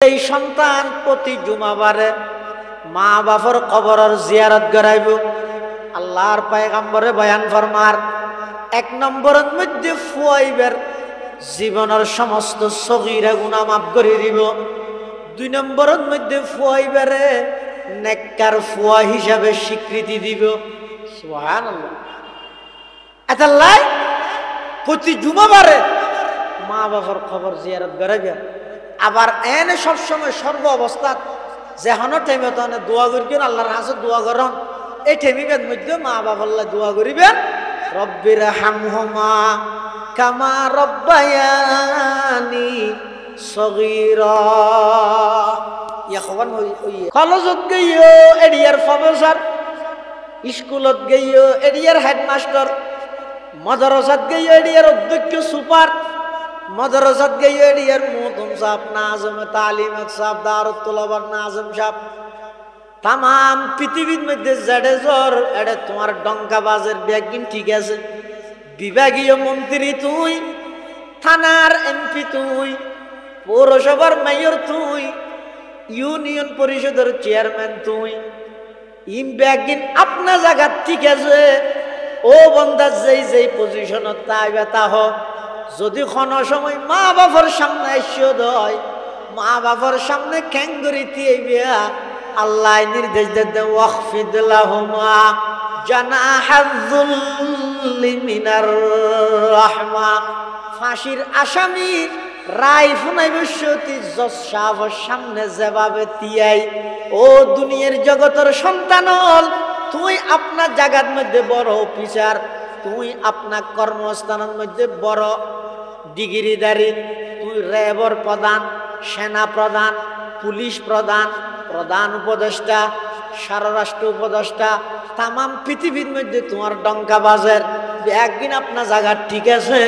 এই সন্তান প্রতি জুমাবারে মা বাপর কবরের জিয়ারত করাইব। আল্লাহর পয়গম্বরে বয়ান ফরমার, 1 নম্বরের মধ্যে ফুয়াইবের জীবনের সমস্ত সগীরা গুনাহ মাফ করে দিব। 2 নম্বরের মধ্যে ফুয়াইবারে নেককার ফুয়া হিসাবে স্বীকৃতি দিব। সুবহানাল্লাহ। আল্লাহ প্রতি জুমাবারে মা বাবার কবর জিয়ারত করাইবে। আবার এনে সবসময় সর্ব অবস্থা যেহন টাইমে তখন দোয়া করিবেন, আল্লাহর কাছে দোয়া করন। এই টাইমের মধ্যে মা বাবার দোয়া করিবেন, রব্বির হামহুমা কামা রব্বায়ানি সগীরা। এখন কলেজত গিয়েও এরিয়ার প্রফেসর, স্কুলত গিয়েও এরিয়ার হেডমাস্টার, মাদ্রাসাত গিয়েও এরিয়ার অধ্যক্ষ সুপার, মাদ্রাসাত গিয়ে এরিয়ার মুহতম সাহেব, নাজম তালিম সাহেব, দারুত তুলাবার নাজম সাহেব, তাম পৃথিবীর মধ্যে জেডে জ্বর এডে তোমার ডঙ্কাবাজের ব্যাগিন ঠিক আছে। বিভাগীয় মন্ত্রী তুই, থানার এমপি তুই, পৌরসভার মেয়র তুই, ইউনিয়ন পরিষদের চেয়ারম্যান তুই, ইম ব্যাগিন আপনা জায়গা ঠিক আছে। ও বন্দা যেই যেই পজিশনত তাই বেতা হোক, যদি কোনো সময় মা বাবার সামনে এসে দেয়, মা বাবার সামনে ক্যাঙ্গুরি দিয়ে আল্লাহ নির্দেশ দেন, ওয়াখফিদ লাহুমা জানাহাযুল্লি মিনার রাহমা। ফাঁসির আসামি রায় ফুনাই বসতি জজ সাহেবের সামনে যেভাবে তিয়াই, ও দুনিয়ার জগতের সন্তান হল, তুই আপনার জায়গার মধ্যে বড় অফিসার, তুই আপনার কর্মস্থানের মধ্যে বড় ডিগ্রিধারী, তুই র্যাবর প্রধান, সেনা প্রধান, পুলিশ প্রধান, প্রধান উপদেষ্টা, স্বরাষ্ট্র উপদেষ্টা, তামাম পৃথিবীর মধ্যে তোমার ডঙ্কাবাজের একদিন আপনার জায়গা ঠিক আছে।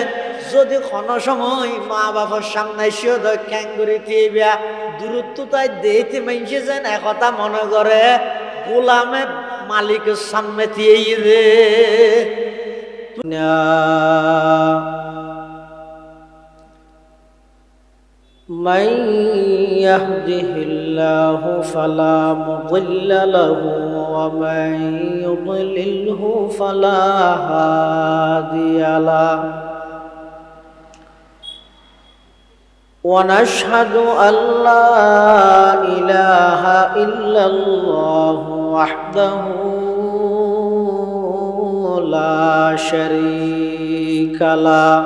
যদি কোনো সময় মা বাবার সামনে এসেও দেয় ক্যাঙ্গুরি দিয়ে দূরত্ব তাই দেখতে মানছে যেন একথা মনে করে গোলামে মালিকের সামনে দিয়ে রে। من يهده الله فلا مضل له ومن يضلله فلا هادي له ونشهد أن لا إله إلا الله وحده لا شريك له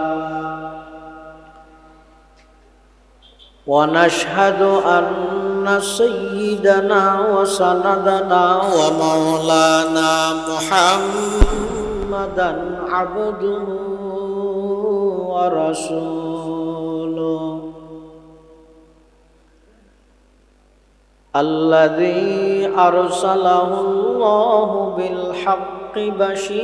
ونشهد أن سيدنا وسندنا ومولانا محمدا عبده ورسوله الذي أرسله الله بالحق بشيرا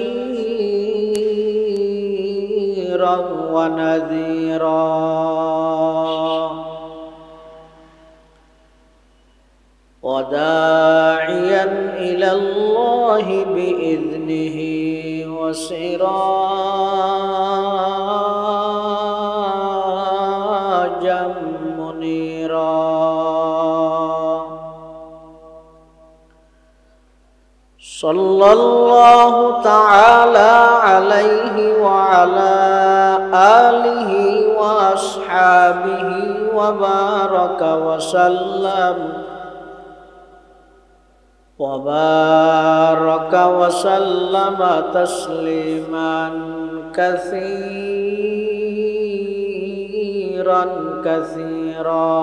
ونذيرا وداعيا إلى الله بإذنه وسراجا منيرا صلى الله تعالى عليه وعلى آله وأصحابه وبارك وسلم تسليما كثيرا كثيرا.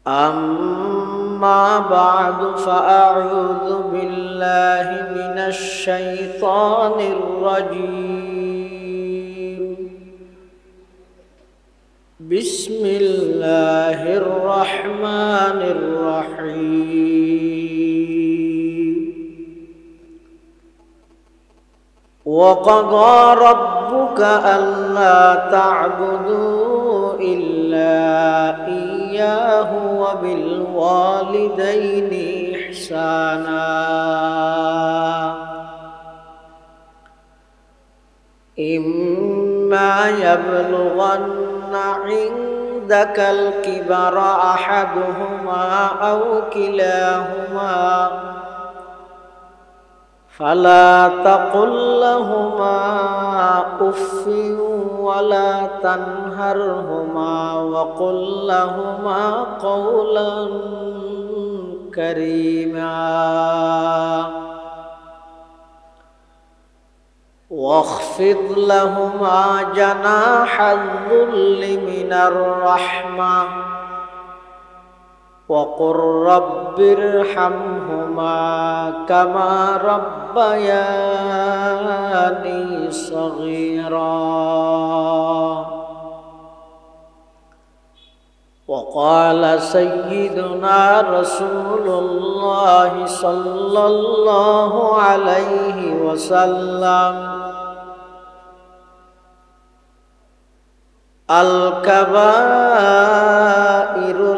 أما بعد فأعوذ بالله من الشيطان الرجيم. بسم الله الرحمن الرحيم. وقضى ربك ألا تعبدوا إلا إياه وبالوالدين إحسانا إما إما يبلغن عندك الكبر أحدهما أو كلاهما فلا تقل لهما أف ولا تنهرهما وقل لهما قولا كريما واخفض لهما جناح الذل من الرحمة وقل رب ارحمهما كما ربياني صغيرا. وقال سيدنا رسول الله صلى الله عليه وسلم الكبائر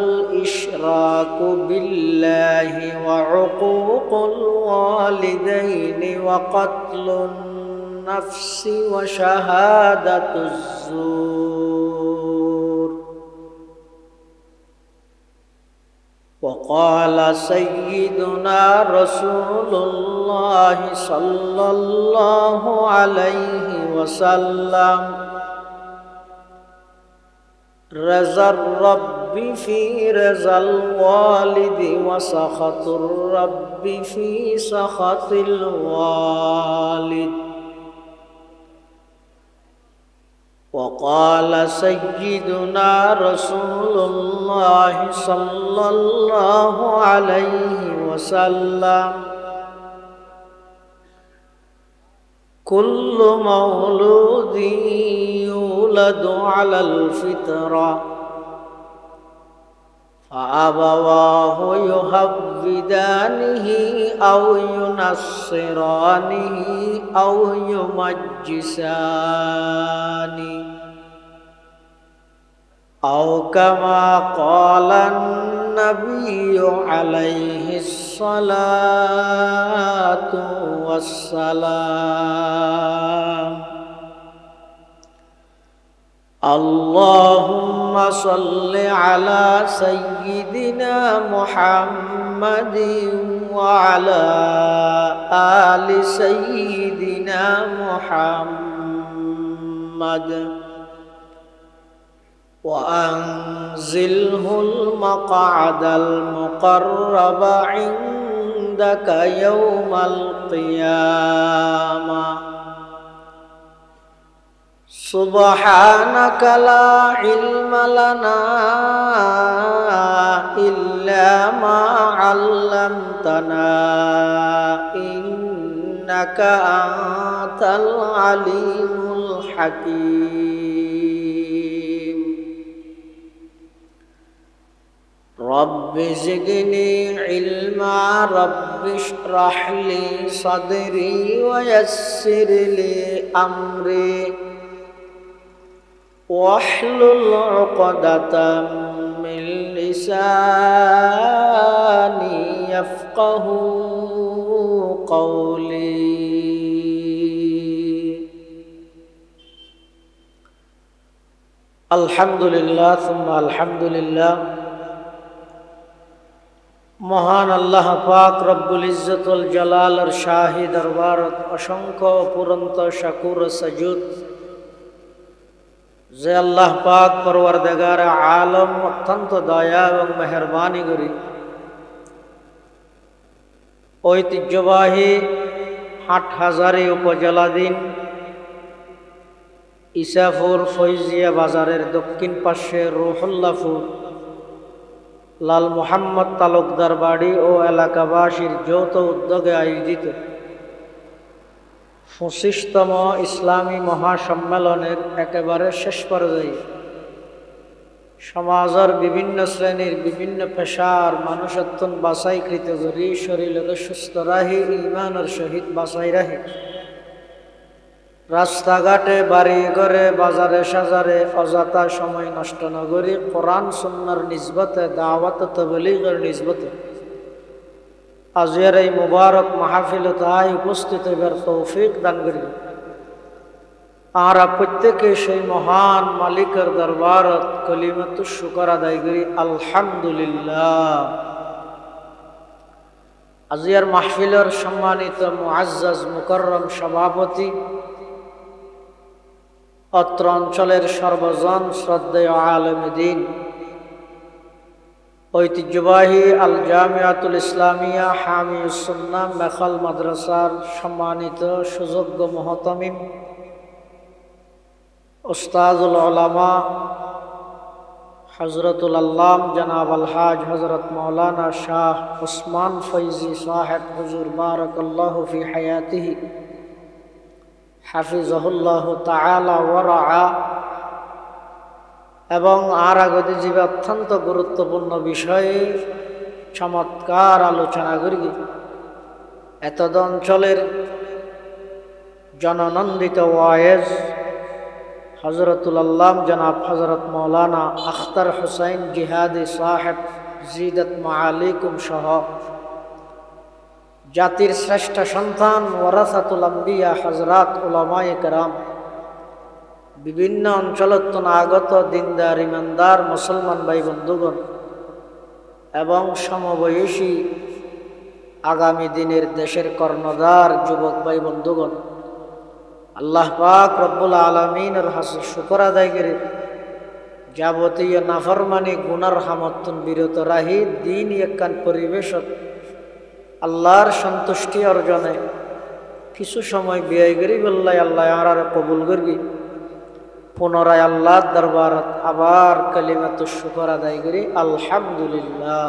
الإشراك بالله وعقوق الوالدين وقتل النفس وشهادة الزور. وقال سيدنا رسول الله صلى الله عليه وسلم رضا الرب في رضا الوالد وسخط الرب في سخط الوالد. وقال سيدنا رسول الله صلى الله عليه وسلم كل مولود يولد على الفطرة فأبواه يهودانه أو ينصرانه أو يمجسانه أو كما قال النبي عليه الصلاة والسلام. اللهم صل على سيدنا محمد وعلى آل سيدنا محمد وأنزله المقعد المقرب عندك يوم القيامة. سبحانك لا علم لنا إلا ما علمتنا إنك أنت العليم الحكيم. رب زدني علما رب اشرح لي صدري ويسر لي أمري واحلل عقدة من لساني يفقه قولي. الحمد لله ثم الحمد لله। মহান আল্লাহ পাক রব্বুল ইজ্জতুল জালালের শাহী দরবারত অসংখ্য অপুরন্ত শাকুর সাজুদ যে আল্লাহ পাক পরওয়ারদিগার আলম অত্যন্ত দয়া এবং মেহেরবানি করি ঐতিহ্যবাহী হাটহাজারী উপজেলাধীন ইসাপুর ফৈজিয়া বাজারের দক্ষিণ পাশে রুহুল্লাহপুর লাল মোহাম্মদ তালুকদার বাড়ি ও এলাকাবাসীর যৌথ উদ্যোগে আয়োজিত 25তম ইসলামী মহাসম্মেলনের একেবারে শেষ পর্যায়ে সমাজের বিভিন্ন শ্রেণীর বিভিন্ন পেশার মানুষত্বন বাছাইকৃত করি শরীরের সুস্থ রাহি ইমানের সহিত বাছাই রাহি রাস্তাঘাটে বাড়ি ঘরে বাজারে সাজারে অযথা সময় নষ্ট না করি কোরআন সুন্নাহর নিসবতে দাওয়াত তাবলীগের নিসবতে আজকের এই মুবারক মাহফিলে তাই উপস্থিত হইবার তৌফিক দান করি। আমরা প্রত্যেকে সেই মহান মালিকের দরবারত কলিমাতুশ শুকর আদায় করি আলহামদুলিল্লাহ। আজিয়ার মাহফিলের সম্মানিত মুআজ্জাজ মুকররম সভাপতি, অত্র অঞ্চলের সর্বজন শ্রদ্ধেয় আলেমে দ্বীন, ঐতিহ্যবাহী আল জামিয়াতুল ইসলামিয়া হামিউস সুন্নাহ মেখল মাদ্রাসার সম্মানিত সুযোগ্য মুহতামিম, উস্তাজুল উলামা হযরতুল আল্লাম জনাব আলহাজ হযরত মাওলানা শাহ উসমান ফৈজি সাহেব হুজুর বারাকাল্লাহু ফি হায়াতিহি হাফিজাহুল্লাহু তাআলা ওয়া রাআ, এবং আর আগতে যে অত্যন্ত গুরুত্বপূর্ণ বিষয়ে চমৎকার আলোচনা করি এতদ অঞ্চলের জননন্দিত ওয়াইজ হযরতুল আল্লাম জনাব হযরত মাওলানা আখতার হুসাইন জিহাদি সাহেব জিদাত মাআলিকুম সহ জাতির শ্রেষ্ঠ সন্তান ওয়ারাসাতুল আম্বিয়া হযরত উলামায়ে কেরাম, বিভিন্ন অঞ্চলত আগত দিনদার ইমানদার মুসলমান ভাই বন্ধুগণ এবং সমবয়সী আগামী দিনের দেশের কর্ণধার যুবক ভাই বন্ধুগণ, আল্লাহ পাক রব্বুল আলামিনের হাসি শুকর আদায় করে যাবতীয় নাফরমানি গুনার হামতুন বিরত রাহি দিন একখান পরিবেশত আল্লাহর সন্তুষ্টি অর্জনে কিছু সময় ব্যয় করি বললাই আল্লাহ আর কবুল করবি। পুনরায় আল্লাহর দরবারত আবার কালিমাতুশ শুকর আদায় করি আলহামদুলিল্লাহ।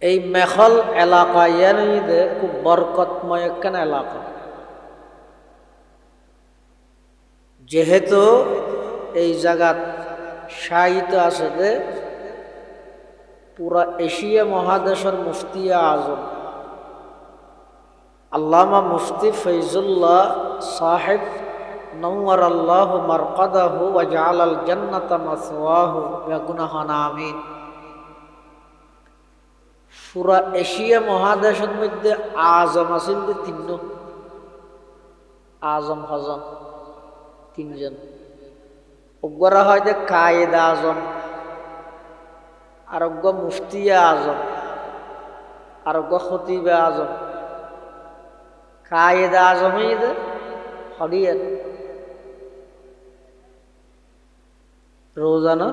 এই মেখল এলাকা ইয়ানিদে খুব বরকতময় একখান এলাকা, যেহেতু এই জায়গাত শায়িত আছে যে পুরা এশিয়া মহাদেশের মুফতি আজম আল্লামা মুফতি ফৈজুল্লাহ সাহেব নওয়ারাল্লাহু মারকাদাহু ওয়া জাআলাল জান্নাতা মাসওয়াহু ওয়া গুনাহানা আমিন। পুরা এশিয়া মহাদেশের মধ্যে আজম আছেন যে তিনজন, আজম হজম তিনজন। অজ্ঞরা হয় যে কায়েদ আজম, আরোগ্য মুফতিয়া আজম, আরোগ্য খতিবে আজম। কায়েদ আজমই যে হরিয়ার রোজানা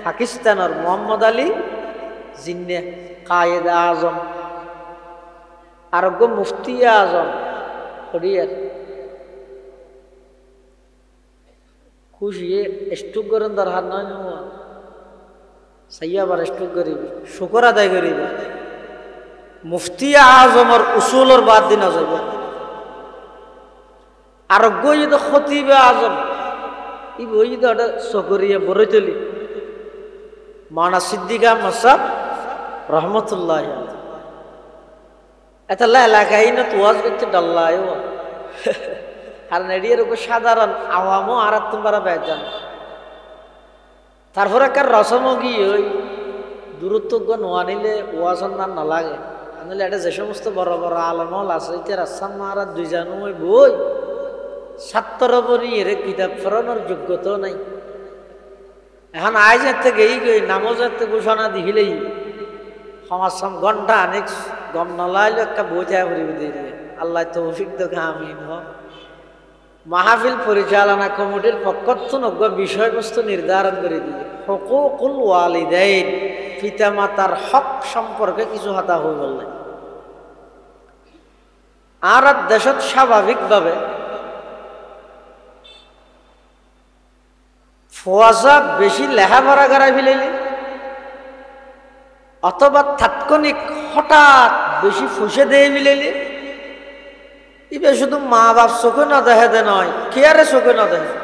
পাকিস্তানের মোহাম্মদ আলী জিন্নে কায়েদ আজম, আরোগ্য মুফতি আজম হরিয়ার। খুশি স্টুক করেন তার হাত নয় সাইয়াবার স্টুক করিবি শুকর আদায় করিবি। মুফতি আজমর উসুলর বাদ দিন যাবে। আরোগ্য যদি খতিবে আজম ই বই যদি ওটা সকরিয়া বড় চলি মানা সিদ্দিক আহমদ সাহেব রহমতুল্লাহ এতলা এলাকায় না তোয়াজ করতে ডাল্লায় আর নেডিয়ার ওকে সাধারণ আওয়ামও আর তোমরা বেজান। তারপরে কার রসমও গিয়ে ওই দূরত্ব নোয়া নিলে ওয়াজন না নালাগে। আনলে এটা যে সমস্ত বড় বড় আলমল আছে এটা রাস্তান মারা দুই জানো ওই বই ছাত্র বনি এর কিতাব ফেরানোর যোগ্যতাও নাই। এখন আজ এর থেকে এই নামাজের থেকে ঘোষণা দিলেই সমাজ ঘন্টা অনেক গম নলাইলে একটা বই চায় পরিবে দিয়ে আল্লাহ তৌফিক তোকে আমিন হোক। মাহফিল পরিচালনা কমিটির পক্ষত্ব বিষয়বস্তু নির্ধারণ করে দিয়ে হুকুকুল ওয়ালিদাইন পিতামাতার হক সম্পর্কে কিছু হাতা হয়ে বললেন। আর দেশত স্বাভাবিকভাবে ফোয়াজা বেশি লেখাপড়া করাই ফেলিলে অথবা তাৎক্ষণিক হঠাৎ বেশি ফুসে দিয়ে মিলাইলে ইবে শুধু মা বাপ চোখে না দেখে দে নয় কেয়ারে চোখে না দেখে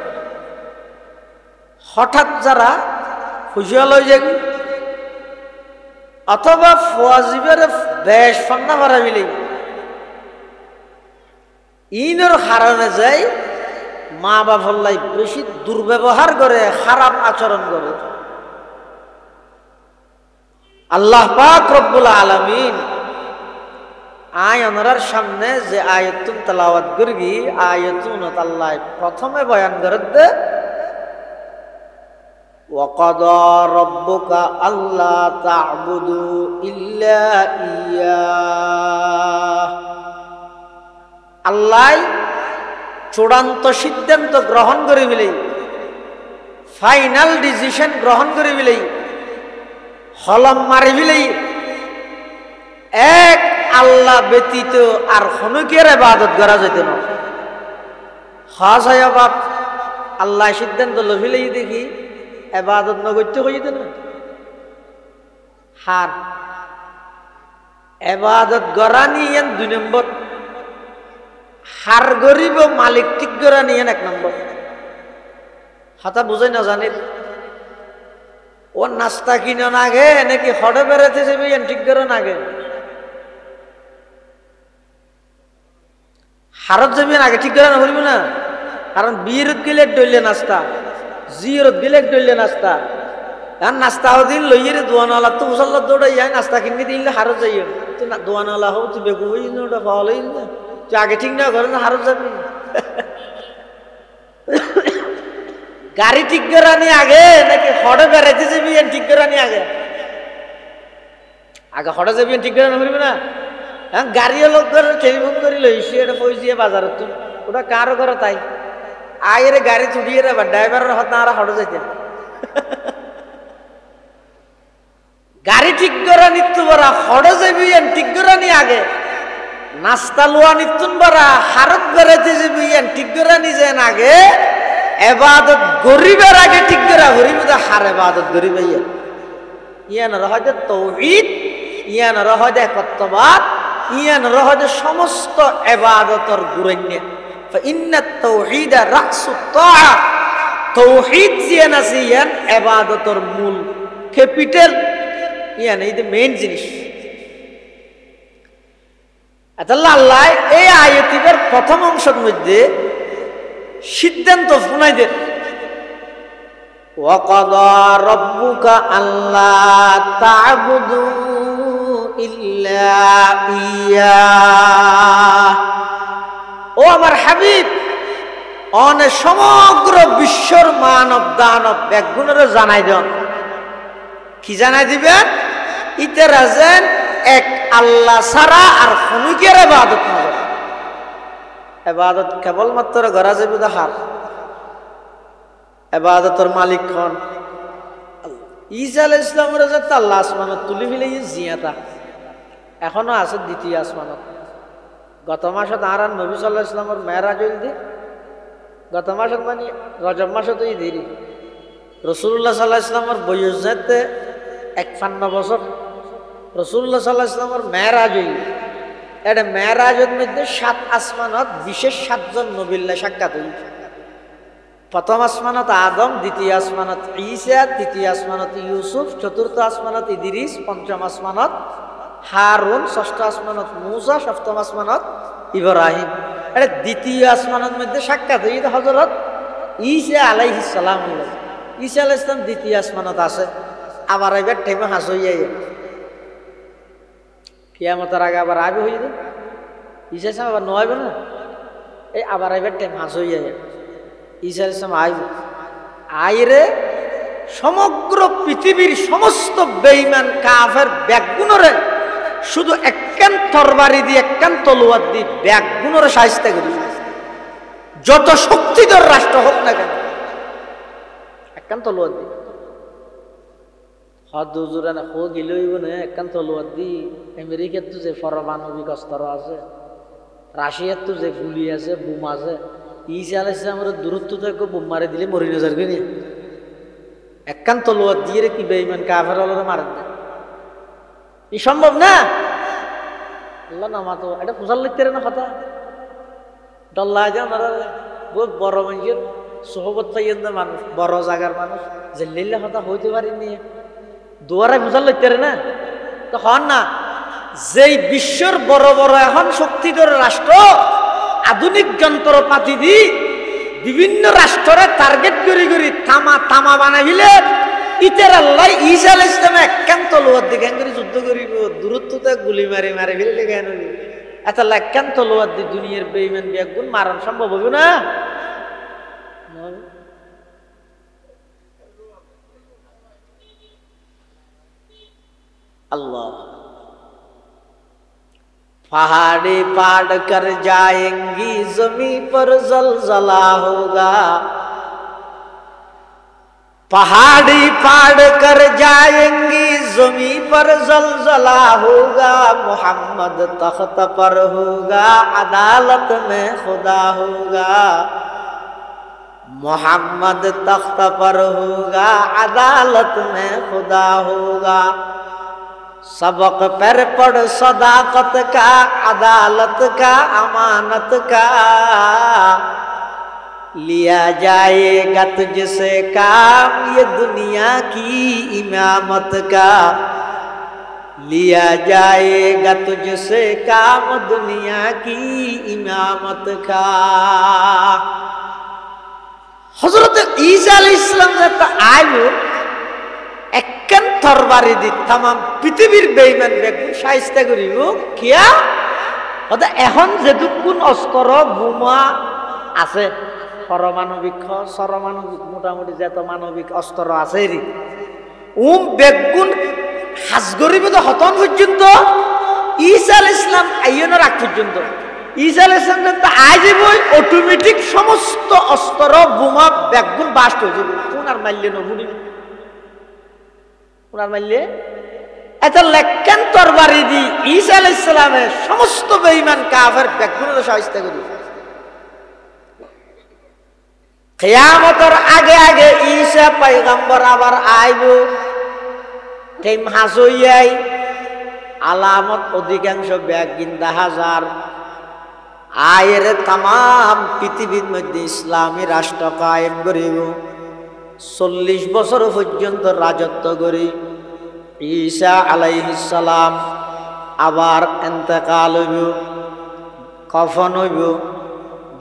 হঠাৎ যারা ফুসিয়া লই যাবি অথবা ফোয়াজিবের বেশ ফান্না মারা মিলি ইনের কারণে যাই মা বাপল্লাই বেশি দুর্ব্যবহার করে খারাপ আচরণ করে। আল্লাহ পাক রব্বুল আলামিন আয় অনরার সামনে যে আয়াতুন তেলাওয়াত করবি আয়াতুন আল্লাহ প্রথমে বয়ান করে দে ওয়াকাদা রাব্বুকা আল্লা তা'বুদু ইল্লা ইয়াহ। আল্লাহ চূড়ান্ত সিদ্ধান্ত গ্রহণ করে বিলেই, ফাইনাল ডিসিশন গ্রহণ করে বিলেই, হলম মারি বিলেই এক আল্লাহ ব্যতীত আর হনুকের ইবাদত করা যেত না। খাস হয় বাপ আল্লাহ সিদ্ধান্ত লভিলেই দেখি ইবাদত নগত্য হইত না। হার ইবাদত করা নিয়ে 2 নম্বর, হার গরিব মালিক ঠিক করা নিয়ে 1 নম্বর। হাতা বুঝাই না জানির ও নাস্তা কিনে নাগে নাকি হড়ে বেড়াতে যাবে ঠিক করে নাগে, হারত যাবি আগে ঠিক করে না বলবি না। কারণ বিয়েরত গেলে ডইলে নাস্তা, জিয়রত গেলে ডইলে নাস্তা, আর নাস্তা দিন লইয়ে দোয়ানওয়ালা তো মুসল্লা দৌড়াই যায় নাস্তা কিনে দিলে হারত যাই তুই দোয়ানওয়ালা হোক তুই বেগু হই না ওটা পাওয়া লই না তুই আগে ঠিক না করে না হারত যাবি। গাড়ি ঠিক করে আনি আগে নাকি হড়ে বেড়াইতে যাবি ঠিক করে আনি আগে? আগে হড়ে যাবি ঠিক করে না বলবি না। হ্যাঁ গাড়িও লোক করে টেলিফোন করে লইছি এটা পয়সা বাজারে তুই ওটা কারো করে তাই আয়ের গাড়ি ছুটিয়ে রে ড্রাইভারের হাত না হড়ে যাইতেন। গাড়ি ঠিক করে নিত্য বরা হড়ে যাবি ঠিক করে নি আগে, নাস্তা লোয়া নিত্যুন বরা হারত বেড়াইতে যাবি ঠিক করে নি যেন আগে, এবাদত গরিবের আগে ঠিক করে গরিব হার এবাদত গরিব ইয়ান রহদে তৌহিদ, ইয়ান রহদে একত্ববাদ, ইয়ান রহদে সমস্ত এবাদতর গুরুন্য। ফাইন্নাত তাওহীদা রাসুত তাআ, তৌহিদ জিয়ান আছে ইয়ান এবাদতর মূল ক্যাপিটাল, ইয়ান এই মেইন জিনিস। আল্লাহ এই আয়াতের প্রথম অংশের মধ্যে সিদ্ধান্ত শুনাই দেন ওয়াকাদা রাব্বুকা আল্লা তা'বুদু ইল্লা ইয়াহ। ও আমার হাবিব অনে সমগ্র বিশ্বর মানব দানব একগুণরে জানাই দেন। কি জানাই দিবেন? ইতারা যেন এক আল্লাহ ছাড়া আর হনুকের ইবাদত না করে। এবাদত কেবলমাত্র গড়া যাবে দেখার এবাদতর মালিক খন ঈসা আলাইহিস সালামের যাতে আল্লাহ আসমানত তুলি ফেলে জিয়াতা এখনো আছে দ্বিতীয় আসমানত। গত মাসত আর নবী সাল্লাল্লাহু আলাইহি ওয়াসাল্লামের মেরাজ হইল দি, গত মাসত মানে রজব মাসত এই দেরি রাসূলুল্লাহ সাল্লাল্লাহু আলাইহি ওয়াসাল্লামের বয়স যেতে 51 বছর। রাসূলুল্লাহ সাল্লাল্লাহু আলাইহি ওয়াসাল্লামের মেরাজ হইল, এটা মেরাজের মধ্যে 7 আসমানত বিশেষ 7 জন নবীল্লাহ সাক্ষাৎ হইল। প্রথম আসমানত আদম, দ্বিতীয় আসমানত ঈসা, তৃতীয় আসমানত ইউসুফ, চতুর্থ আসমানত ইদ্রিস, পঞ্চম আসমানত হারুন, ষষ্ঠ আসমানত মূসা, সপ্তম আসমানত ইব্রাহিম। এটা দ্বিতীয় আসমানের মধ্যে সাক্ষাৎ হইল হযরত ঈসা আলাইহিস সালাম। ঈসা আলাইহিস সালাম দ্বিতীয় আসমানত আছে, আবার এবার টেমে হাস হইয়া কিয়ামতের আগে আবার আগে হয়ে যায়। ঈসা আলাইহিস সালাম আবার নয় না, এই আবার এবার টেম হাস হইয়া ঈসা আলাইহিস সালাম আইরে সমগ্র পৃথিবীর সমস্ত বেঈমান কাফের ব্যাগগুণরে শুধু একখান তরবারি দিয়ে একখান তলোয়ার দিয়ে ব্যাগগুণরে শায়েস্তা করি, যত শক্তিধর রাষ্ট্র হোক না কেন একখান তলোয়ার দিয়ে হদ হুজুরা না খো গিলইব না একখান তলোয়ার দি। আমেরিকার তো যে পারমাণবিক অস্ত্র আছে, রাশিয়ার তো যে গুলি আছে, বোম আছে, ঈসা আলাইহিস সালামের দূরত্ব থেকে বোম মারি দিলে মরি না যাবে না। একখান তলোয়ার দিয়ে কি বেঈমান কাফের হলো মারেন না, এই সম্ভব না। আল্লাহ নামা তো এটা ফুসাল লিখতে না কথা ডল্লা যান বহুত বড় মানুষের সোহবত পাইয়েন না মানুষ, বড় জায়গার মানুষ যে লিল্লা কথা হইতে পারিনি দুয়ারাই ফুসাল লিখতে না। তখন না যেই বিশ্বর বড় বড় এখন শক্তিধর রাষ্ট্র আধুনিক যন্ত্রপাতি দি বিভিন্ন রাষ্ট্রে টার্গেট করি করি তামা তামা বানাইলে ইতার আল্লাহ ঈসা আলাইহিস সালাম একখান তলোয়ার দিকে করে যুদ্ধ করিব, দূরত্বতে গুলি মারি মারি ফেলে কেন এত লাখান তলোয়ার দিয়ে দুনিয়ার বেঈমান বেগুন মারণ সম্ভব হবে না? अल्लाह पहाड़ी पाड़ कर जाएंगी जमी पर जलजला होगा पहाड़ी पाड़ कर जाएंगी जमी पर जलजला होगा मोहम्मद तख्त पर होगा अदालत में खुदा होगा मोहम्मद तख्त पर होगा अदालत में खुदा होगा सबक पर पढ़ सदाकत का अदालत का अमानत का लिया जाएगा तुझसे काम ये दुनिया की इमामत का लिया जाएगा तुझसे काम दुनिया की इमामत का हजरत ईसा अलैहिस्सलाम जब आयो একখান তরবারি দি तमाम পৃথিবীর বেঈমান বেগুন শায়েস্তা করিব কিয়া ওটা এখন যেটুকুন অস্ত্র বোমা আছে পরমাণবিক সরমাণবিক মোটামুটি যত মানবিক অস্ত্র আছে রে বেগুন হাজ করিব তো হতন পর্যন্ত ঈসা আলাইহিস সালাম আইয়নের আগ পর্যন্ত ঈসা আলাইহিস সালাম তো আজীবই অটোমেটিক সমস্ত অস্ত্র বোমা বেগুন বাস্ট হয়ে যাবে কোন আর মারলে নবুনি উনার মারলে এত লাখান তরবারি দি ঈসা আলাইহিস সালামের সমস্ত বেঈমান কাফের বেগুনের শায়েস্তা করি কিয়ামতের আগে আগে ঈসা পয়গম্বর আবার আইব টাইম হাসইয়াই আলামত অধিকাংশ বেগুন হাজার আয়ের तमाम পৃথিবীর মধ্যে ইসলামী রাষ্ট্র কায়েম করিব 40 বছর পর্যন্ত রাজত্ব করে ঈসা আলাইহিস সালাম আবার ইন্তেকাল হইব কফন হইব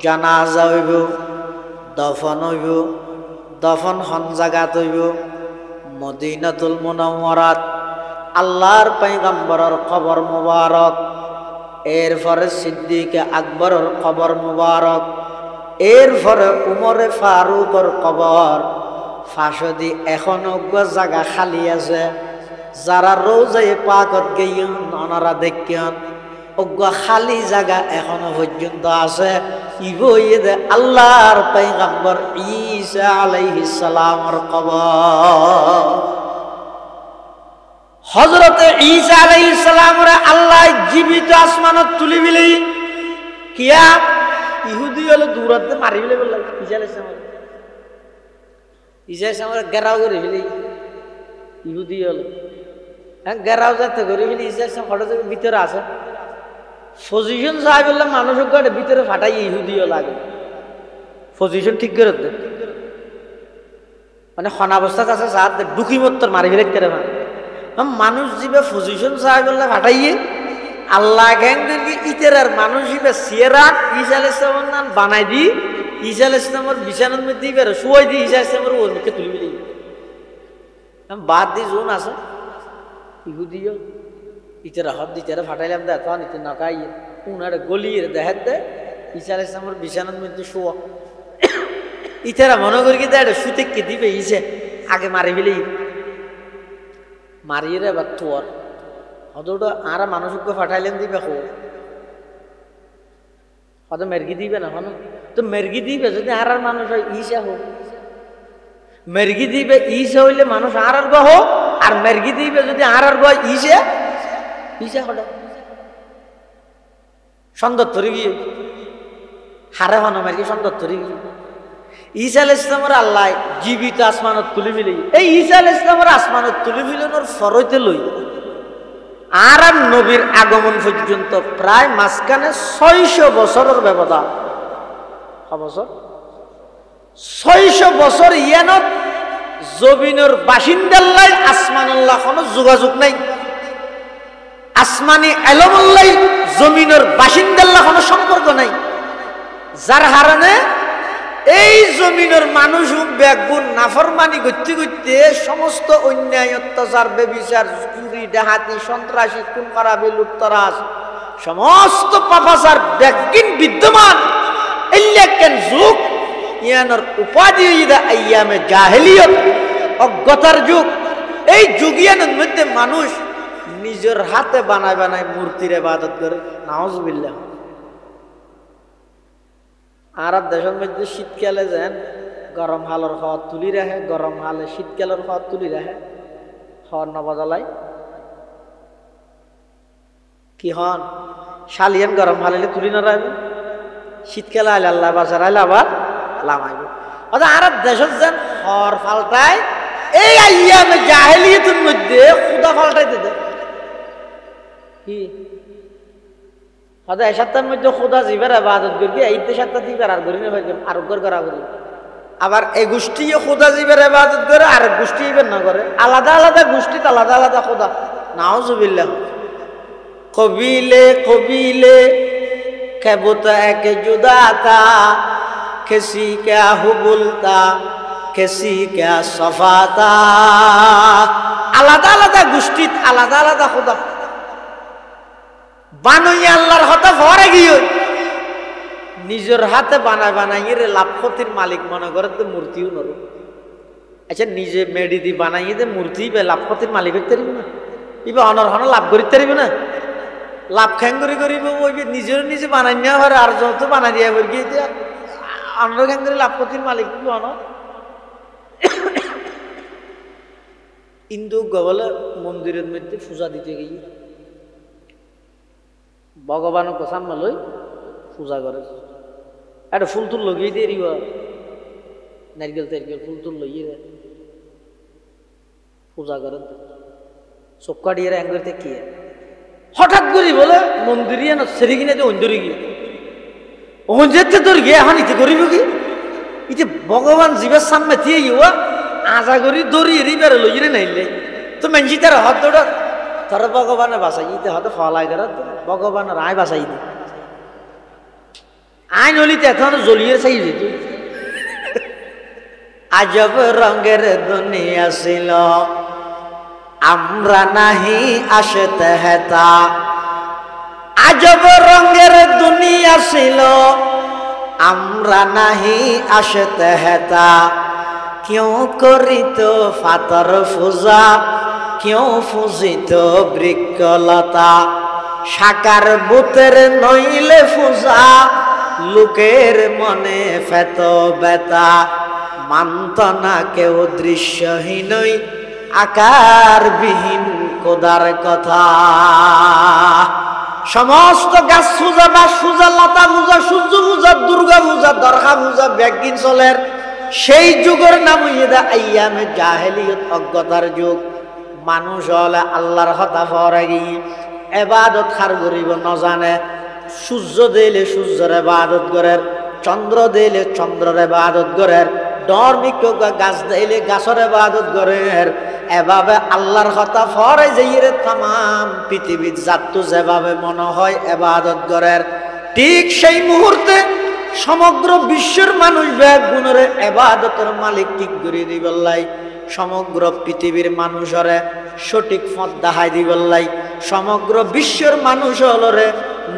জানাজা হইব দফন হইব দফন হন জায়গাত হইব মদিনাতুল মুনাওয়ারাত আল্লাহর পয়গম্বরের কবর মুবারক এরপরে সিদ্দিক আকবরের কবর মুবারক এরপরে উমরে ফারুকের কবর ফাঁসদি এখনো জায়গা খালি আছে যারা রোজায়ে পাকত গিয়েন ওনারা দেখেন অজ্ঞ খালি জায়গা এখনো পর্যন্ত আছে ইবইদে আল্লাহর পয়গম্বর ঈসা আলাইহিস সালামের কবর হযরত ঈসা আলাইহিস সালামরে আল্লাহ জীবিত আসমানত তুলি বিলি কিয়া ইহুদি হলো দূরতে মারি বিলে বলল ঈসা আলাইহিস সালাম ঈসা আলাইহিস সালাম গেরাও করে বিলি ইহুদি হলো হ্যাঁ গেরাও যাতে করে বিলি ঈসা আলাইহিস সালাম হঠাৎ ভিতরে আছে পজিশন চাই বললে মানুষ ভিতরে ফাটাই ইহুদিও লাগে পজিশন ঠিক করে দে মানে খনাবস্থা আছে সাত ডুকি মত্তর মারি ফেলে করে মানুষ জীবে পজিশন চাই বললে ফাটাইয়ে আল্লাহ গ্যাং ইতেরার মানুষ জীবে সিয়েরা ঈসা আলাইহিস সালামের নাম বানাই দি ঈসা আলাইহিস সালামের বিছানার মধ্যে বেরো শুয়াই দি ঈসা আলাইহিস সালামের ওর মুখে তুলি বিলি বাদ দি জোন আছে ইহুদিও ইতেরা হাত দিতেরা ফাটাইলাম দে তখন ইতে নকাই উনারে গলিয়ে দেখাতে ঈসা আলাইহিস সালামের বিছানার মধ্যে শোয়া ইতেরা মনে করি কি এটা শুতে কে দিবে ঈসা আগে মারি ফেলি মারিয়ে রে বা তোর হদোটা আর মানুষকে ফাটাইলেন দিবে হো হয়তো মেরগি দিবে না হন তো মেরগি দিবে যদি আর মানুষ হয় ঈসা হোক মেরগি দিবে ঈসা হইলে মানুষ আর গহ আর মেরগি দিবে যদি আর গহ ঈসা ঈসা হলো সন্দর ধরে গিয়ে হারে হন মেরগি সন্দর ধরে গিয়ে ঈসা আলাইহিস সালামের আল্লাহ জীবিত আসমানত তুলি মিলে এই ঈসা আলাইহিস সালামের আসমানত তুলি মিলানোর ফরইতে লই আর নবীর আগমন পর্যন্ত প্রায় মাঝখানে 600 বছরের ব্যবধান বছর 600 বছর ইয়ানত জমিনের বাসিন্দাল্লাই আসমানুল্লাহ কোনো যোগাযোগ নাই আসমানি এলমুল্লাই জমিনের বাসিন্দাল্লাহ কোনো সম্পর্ক নাই যার কারণে এই জমিনের মানুষ বেগুন নাফরমানি করতে করতে সমস্ত অন্যায় অত্যাচার বেবিচার চুরি ডাহাতি সন্ত্রাসী খুন খারাপি লুটতরাজ সমস্ত পাপাচার ব্যাগিন বিদ্যমান এল্লেকেন যুগ ইয়ানোর উপাধি ইদা আইয়ামে জাহেলিয়ত অজ্ঞতার যুগ। এই যুগিয়ানের মধ্যে মানুষ নিজের হাতে বানায় বানায় মূর্তির ইবাদত করে, নাউজুবিল্লাহ। আরব দেশের মধ্যে শীতকালে যেন গরম হালের খাওয়া তুলি রাখে, গরম হালে শীতকালের খাওয়া তুলি রাখে, হন নবজালাই কি হন শালিয়ান গরম হালে তুলি না রাখবে, শীতকালে আইলে আল্লাহ বাজার আইলে আবার লামাইবে। অর্থাৎ আরব দেশের যেন হর ফাল্টায় এই আইয়ামে জাহেলিয়তের মধ্যে খুদা ফাল্টাইতে দেয় কি হয়তো এসাত্তার মধ্যে খুদা জীবের ইবাদত করি, এই সাতটা দিবের আর করি না আরোগ্যর করা করি। আবার এই গোষ্ঠী খুদা জীবের ইবাদত করে আর গোষ্ঠী ইবের না করে, আলাদা আলাদা গোষ্ঠী আলাদা আলাদা খুদা, নাউজুবিল্লাহ। কবিলে কবিলে কেবতা এক জুদাতা কেসি ক্যা হুবুলতা কেসি ক্যা সফাতা, আলাদা আলাদা গোষ্ঠী আলাদা আলাদা খুদা বানাই আল্লাহর হতা ভরে গিয়ে নিজের হাতে বানায় বানাই লাভ ক্ষতির মালিক মনে করে তো মূর্তিও নর। আচ্ছা নিজে মেডি দি বানাই যে মূর্তি লাভ ক্ষতির মালিক হইতে পারবি না, ইবা অনর হন লাভ করিতে পারবি না, লাভ খ্যাঙ্গরি করিব ওই নিজের নিজে বানাই নেওয়া হয় আর যত বানাই দিয়া বলি অনর খ্যাঙ্গরি লাভ ক্ষতির মালিক অনর। ইন্দু গবলে মন্দিরের মধ্যে পূজা দিতে গিয়ে ভগবানকে সামনে লই পূজা করে, একটা ফুল তুল লগিয়ে দিয়ে দিব, নারকেল টারকেল ফুল তুল লইয়ে পূজা করেন, চোখ কাটিয়ে অ্যাঙ্গরিতে কি হঠাৎ করি বলে মন্দিরে না সেরে কিনে যে অঞ্জরি গিয়ে ওখান যেতে তোর গিয়ে এখন ইতি করিব কি ইতি ভগবান জীবের সামনে দিয়ে ইয়া আজা করি দড়িয়ে বেড়ে লইয়ে নাইলে তো মেনজি তার হাত দৌড়া তারা ভগবানে বাঁচাই দিতে হয়তো ফলাই করে ভগবানের আয় বাঁচাই দি আইন হলিতে এখন জ্বলিয়ে চাই যেত। আজব রঙের দুনিয়া ছিল আমরা নাহি আসতে হেতা, আজব রঙের দুনিয়া ছিল আমরা নাহি আসতে হেতা, কেউ করিত ফাতর পূজা কেউ ফুজিত বৃক্ষলতা, সাকার বুতের নইলে পূজা লোকের মনে ফেত বেতা, মানত না কেউ দৃশ্যহীনই আকারবিহীন খোদার কথা। সমস্ত গাছ পূজা বা পূজা লতা পূজা সূর্য পূজা দুর্গা পূজা দরগা পূজা ব্যাগিন চলের সেই যুগের নাম ইদা আইয়ামে জাহেলিয়ত অজ্ঞতার যুগ। মানুষ হলে আল্লাহর হতা ফরে গিয়ে এবাদত খার করিব নজানে, সূর্য দিলে সূর্যের এবাদত করের, চন্দ্র দিলে চন্দ্রের এবাদত করের, ডর বৃক্ষ গাছ দিলে গাছের এবাদত করের। এভাবে আল্লাহর কথা ফরে যাইরে তামাম পৃথিবীর জাতু যেভাবে মনে হয় এবাদত করের, ঠিক সেই মুহূর্তে সমগ্র বিশ্বের মানুষ ব্যাগ গুণরে এবাদতের মালিক ঠিক করে দিবল্লাই, সমগ্র পৃথিবীর মানুষরে সঠিক পথ দেখাই দিবল্লাই, সমগ্র বিশ্বের মানুষ হলরে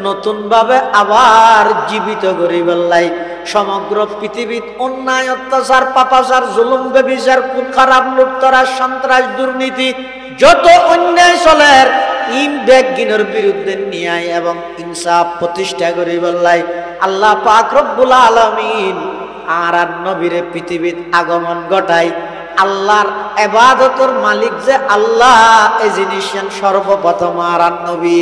নতুন ভাবে আবার জীবিত করিবল্লাই। সমগ্র পৃথিবীত অন্যায় অত্যাচার পাপাচার জুলুম বেবিচার খুন খারাপ লুটতরাজ সন্ত্রাস দুর্নীতি যত অন্যায় চলের ইন ব্যাগিনের বিরুদ্ধে ন্যায় এবং ইনসাফ প্রতিষ্ঠা করিবল্লাই আল্লাহ পাক রব্বুল আলামিন আর নবীরে পৃথিবীত আগমন ঘটাই। আল্লাহর ইবাদতের মালিক যে আল্লাহ এই জিনিস সর্বপ্রথম আর নবী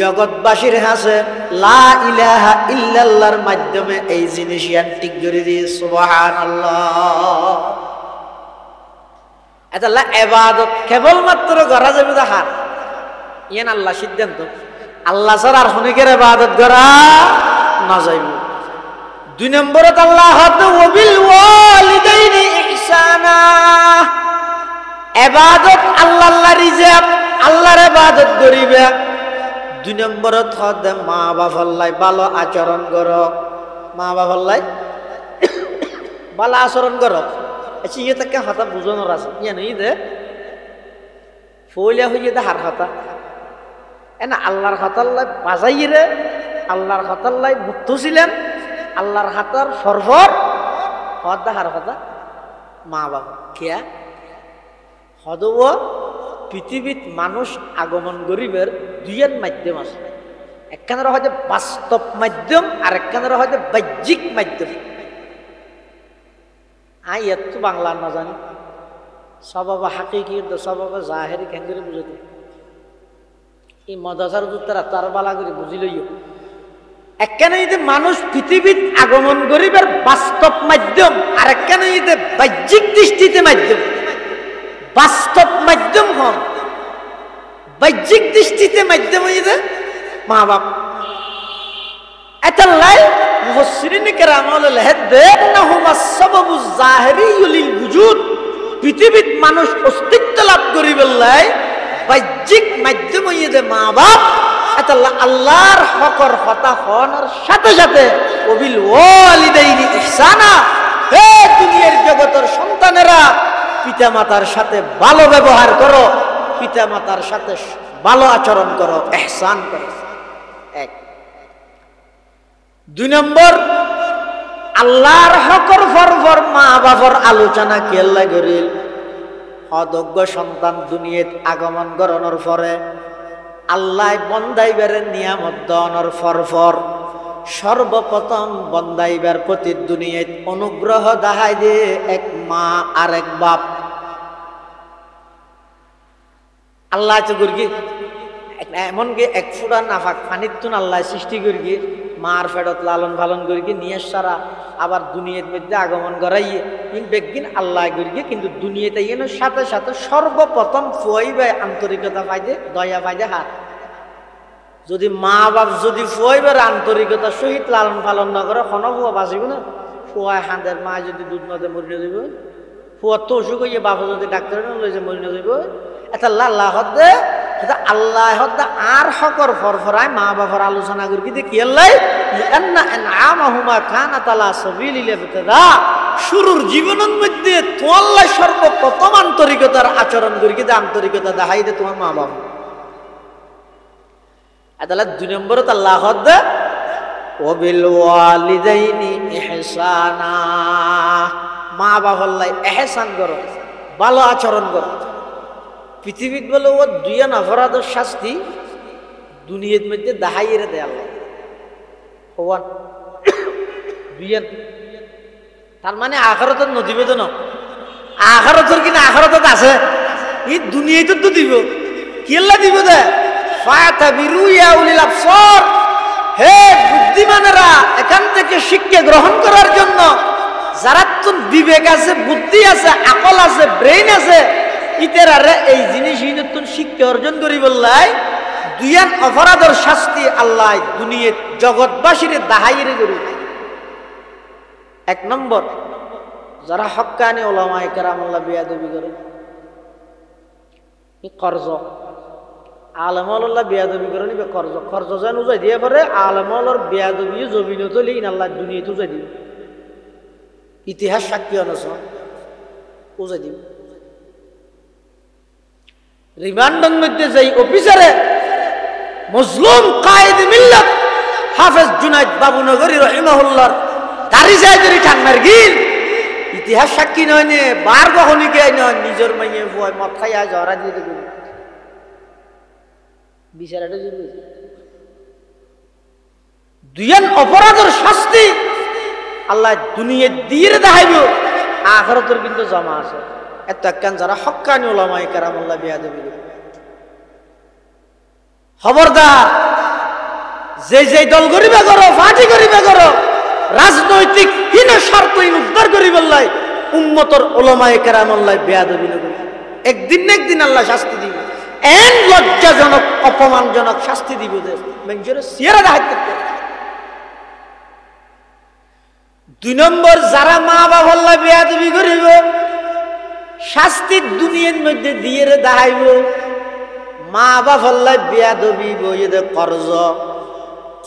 জগৎবাসীর হাসে লা ইলাহা ইল্লাল্লাহর মাধ্যমে এই জিনিস ঠিক করে দিয়ে সুবহানাল্লাহ। এটা ইবাদত কেবলমাত্র করা যাবে দেখার ইয়ান আল্লাহ সিদ্ধান্ত, আল্লাহ ছাড়া আর হনিকের ইবাদত করা না যাইব। দুই নম্বরত আল্লাহ ওয়াবিল ওয়ালিদাইনি ইহসানা, ইবাদত আল্লাহর রিজাব আল্লাহর ইবাদত করিবে। দুই নম্বরত হদে মা বাবার ভালো আচরণ করো, মা বাবার ভালো আচরণ করো। আচ্ছা ইয়ে তাকে হাতা বুঝানোর আছে ইয়ে নেই যে ফইলা হইয়ে দে হার হাতা এনা আল্লাহর হাতাল্লাই বাজাইরে আল্লাহর হাতাল্লাই মুক্ত ছিলেন আল্লাহর হাতার ফরফর হদা হার কথা মা বাবা কেয়া হদব পৃথিবীত মানুষ আগমন গরিবের দুইয়ের মাধ্যম আছে একখানের হয় বাস্তব মাধ্যম আর একখানের হয় বাহ্যিক মাধ্যম এত বাংলা না জানি সবাবা হাকিকি সবাবা জাহেরি কেন করে বুঝাতে এই মদাসার তারা তার বালা করে বুঝি লইও একখানে যদি মানুষ পৃথিবীত আগমন গরিবের বাস্তব মাধ্যম আর একখানে যদি বাহ্যিক দৃষ্টিতে মাধ্যম বাস্তব মাধ্যম হন বাহ্যিক দৃষ্টিতে মাধ্যম হইতে মা বাপ এতাল্লাই মুফাসসিরিন কেরাম লেখেন দেনাহুমা সাবাবুজ জাহিরিয়্যু লিল ওয়ুজুদ পৃথিবীত মানুষ অস্তিত্ব লাভ করিবে লাই বাহ্যিক মাধ্যম হইতে মা বাপ এতাল্লাহ আল্লাহর হকর কথা হওয়ার সাথে সাথে ওবিল ওয়ালিদাইনি ইহসানা হে দুনিয়ার জগতের সন্তানেরা পিতামাতার সাথে ভালো ব্যবহার করো পিতামাতার সাথে ভালো আচরণ করো ইহসান করো এক দুই নম্বর আল্লাহর হকর ফরফর মা বাবার আলোচনা কেল্লা করিল অযোগ্য সন্তান দুনিয়াত আগমন করানোর পরে আল্লাহ বন্দাইবার নিয়ামত দনের ফরফর সর্বপ্রথম বন্দাইবার প্রতি দুনিয়াত অনুগ্রহ দেখায় যে এক মা আর এক বাপ আল্লাহ গুরগি এমনকি এক ফুটা নাফাক পানির তুন আল্লাহ সৃষ্টি করি মার ফেরত লালন পালন করি নিয়ে সারা আবার দুনিয়ার মধ্যে আগমন করাইয়ে বেগিন আল্লাহ করি কিন্তু দুনিয়াতে সাথে সাথে সর্বপ্রথম ফুয়াইবে আন্তরিকতা পাইতে দয়া পাইতে হাত যদি মা বাপ যদি ফুয়াইবার আন্তরিকতা সহিত লালন পালন না করে কোনো ফুয়া বাঁচিব না ফুয়ায় হাঁদের মা যদি দুধ নদে মরি না যাব ফুয়ার তো অসুখ হইয়ে বাপ যদি ডাক্তার লই যে মরি না যাব এটা আল্লাহ হদ্দে এটা আল্লাহ হদ্দে আর হকর ফরফরায় মা বাবার আলোচনা করি কিন্তু কি আল্লাহ আনআমাহুমা কানাত আলা সাবিলিল ইবতিদা শুরুর জীবনের মধ্যে তো আল্লাহ সর্বপ্রথম আন্তরিকতার আচরণ করি কিন্তু আন্তরিকতা দেখাই দে তোমার মা বাবা এটা দুই নম্বরে আল্লাহ হদ্দে ওবিল ওয়ালিদাইনি ইহসানা মা বাবার লাই ইহসান করো ভালো আচরণ করো পৃথিবীত বলে ও দুইয়ান অপরাধের শাস্তি দুনিয়ার মধ্যে দাহাইয়ে দেয় আল্লাহ হওয়ান দুইয়ান তার মানে আখারতের নদীবে তো না আখারতের কিনা আখারত আছে এই দুনিয়ায় তো দিব কেল্লা দিব দে ফাতাবিরু ইয়া উলিল আবসার হে বুদ্ধিমানেরা এখান থেকে শিক্ষা গ্রহণ করার জন্য যারা তো বিবেক আছে বুদ্ধি আছে আকল আছে ব্রেইন আছে ইতেরারে এই জিনিস নতুন শিক্ষা অর্জন করি বললাই দুইয়ান অপরাধের শাস্তি আল্লাহ দুনিয়ার জগৎবাসীর দাহাইরে করি এক নম্বর যারা হক্কানি ওলামায়ে কেরামুল্লাহ বিয়াদবি করে কর্জ আলেমুল্লাহ বিয়াদবি করে নিবে কর্জ কর্জ যেন উজাই দিয়ে পরে আলেমুল্লাহর বিয়াদবি জমিন তুলি আল্লাহ দুনিয়াতে উজাই দিবে ইতিহাস সাক্ষী অনুসরণ উজাই দিবে রিমান্ডের মধ্যে যেই অফিসারে মজলুম কায়েদ মিল্লাত হাফেজ জুনাইদ বাবুনগরী রহিমাহুল্লাহর দাড়ি যায় ধরে ঠান্ডার গিল ইতিহাস সাক্ষী নয় নে বার গহনিকে নয় নিজের মাইয়ে ভয় মদ খাইয়া জরা দিয়ে দেবে বিচারাটা জরুরি দুইয়ান অপরাধের শাস্তি আল্লাহ দুনিয়া দিয়ে দেখাইব আখিরাতের কিন্তু জমা আছে এত একখান যারা হক্কানি ওলামায়ে কেরামুল্লাহ বিয়াদবি খবরদার যে দল করিবে করো পার্টি করিবে করো রাজনৈতিক হীন স্বার্থ উদ্ধার করিবে লাই উম্মতর ওলামায়ে কেরামুল্লাহ বিয়াদবি একদিন না একদিন আল্লাহ শাস্তি দিবে এন লজ্জাজনক অপমানজনক শাস্তি দিব যে মেঞ্জরে সিয়ারা দেখাইতে দুই নম্বর যারা মা বাবার বেয়াদবি করিব শাস্তি দুনিয়ার মধ্যে দিয়ে দেখাইব মা বাবার বেয়াদবি বইয়ে কর্জ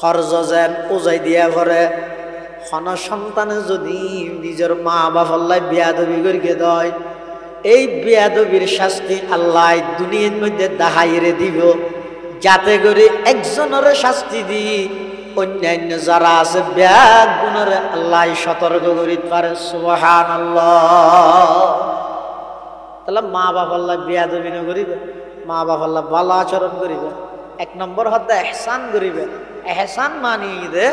কর্জ যেন উজাই দিয়া ভরে খন সন্তানে যদি নিজের মা বাবার বেয়াদবি করিকে দেয় এই বেয়াদবির শাস্তি আল্লাহ দুনিয়ার মধ্যে দেখাইরে দিব যাতে করে একজনের শাস্তি দিই অন্যান্য যারা আছে ব্যাগ গুণের আল্লাহ সতর্ক করিতে পারে। সুবহানাল্লাহ। তাহলে মা বাপ আল্লাহ বেয়াদবি না করিবে, মা বাপ আল্লাহ ভালো আচরণ করিবে। এক নম্বর হতে এহসান করিবে। এহসান মানিয়ে দে